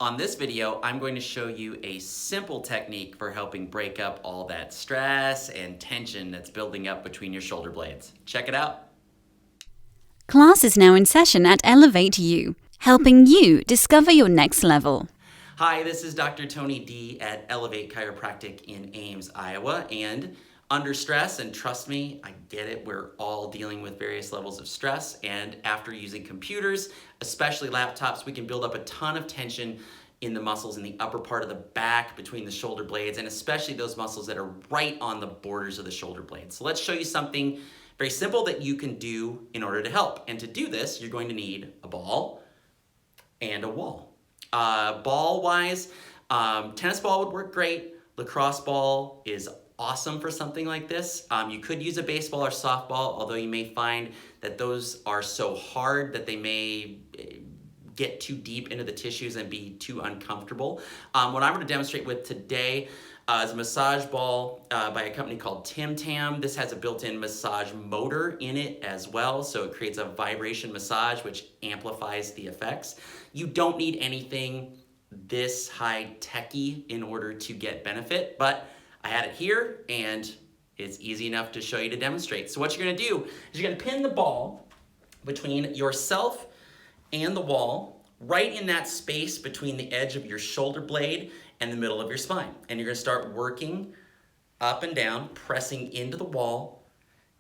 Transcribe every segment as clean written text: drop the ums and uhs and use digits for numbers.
On this video, I'm going to show you a simple technique for helping break up all that stress and tension that's building up between your shoulder blades. Check it out. Class is now in session at Elevate You, helping you discover your next level. Hi, this is Dr. Tony D at Elevate Chiropractic in Ames, Iowa, and under stress, and trust me, I get it, we're all dealing with various levels of stress, and after using computers, especially laptops, we can build up a ton of tension in the muscles in the upper part of the back between the shoulder blades, and especially those muscles that are right on the borders of the shoulder blades. So let's show you something very simple that you can do in order to help. And to do this, you're going to need a ball and a wall. Ball-wise, tennis ball would work great. Lacrosse ball is awesome for something like this. You could use a baseball or softball, although you may find that those are so hard that they may get too deep into the tissues and be too uncomfortable. What I'm going to demonstrate with today is a massage ball by a company called Tim Tam. This has a built-in massage motor in it as well, so it creates a vibration massage which amplifies the effects. You don't need anything this high-techy in order to get benefit, but I had it here, and it's easy enough to show you to demonstrate. So what you're going to do is you're going to pin the ball between yourself and the wall, right in that space between the edge of your shoulder blade and the middle of your spine. And you're going to start working up and down, pressing into the wall,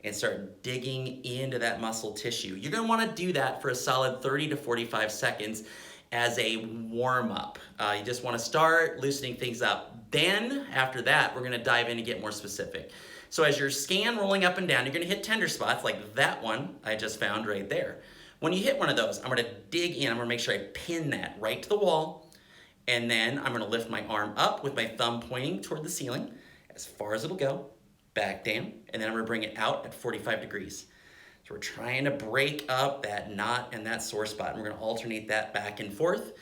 and start digging into that muscle tissue. You're going to want to do that for a solid 30 to 45 seconds as a warm-up. You just want to start loosening things up. Then, after that, we're going to dive in and get more specific. So as your scan rolling up and down, you're going to hit tender spots like that one I just found right there. When you hit one of those, I'm going to dig in. I'm going to make sure I pin that right to the wall. And then I'm going to lift my arm up with my thumb pointing toward the ceiling as far as it'll go, back down, and then I'm going to bring it out at 45 degrees. So we're trying to break up that knot and that sore spot. And we're going to alternate that back and forth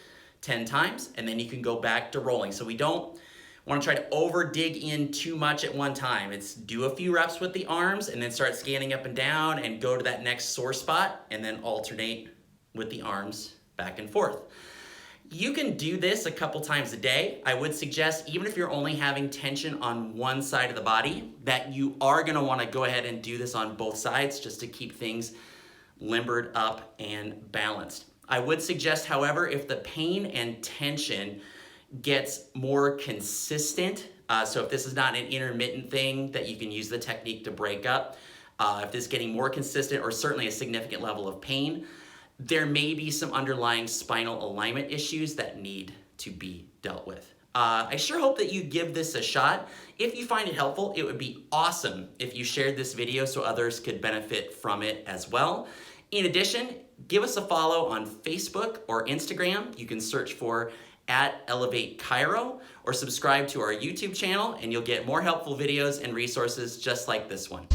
10 times, and then you can go back to rolling. So we don't want to try to over dig in too much at one time. It's do a few reps with the arms and then start scanning up and down and go to that next sore spot and then alternate with the arms back and forth. You can do this a couple times a day. I would suggest, even if you're only having tension on one side of the body, that you are going to want to go ahead and do this on both sides just to keep things limbered up and balanced. I would suggest, however, if the pain and tension gets more consistent, so if this is not an intermittent thing that you can use the technique to break up, if this is getting more consistent or certainly a significant level of pain, there may be some underlying spinal alignment issues that need to be dealt with. I sure hope that you give this a shot. If you find it helpful, it would be awesome if you shared this video so others could benefit from it as well. In addition, give us a follow on Facebook or Instagram. You can search for @ElevateChiro or subscribe to our YouTube channel, and you'll get more helpful videos and resources just like this one.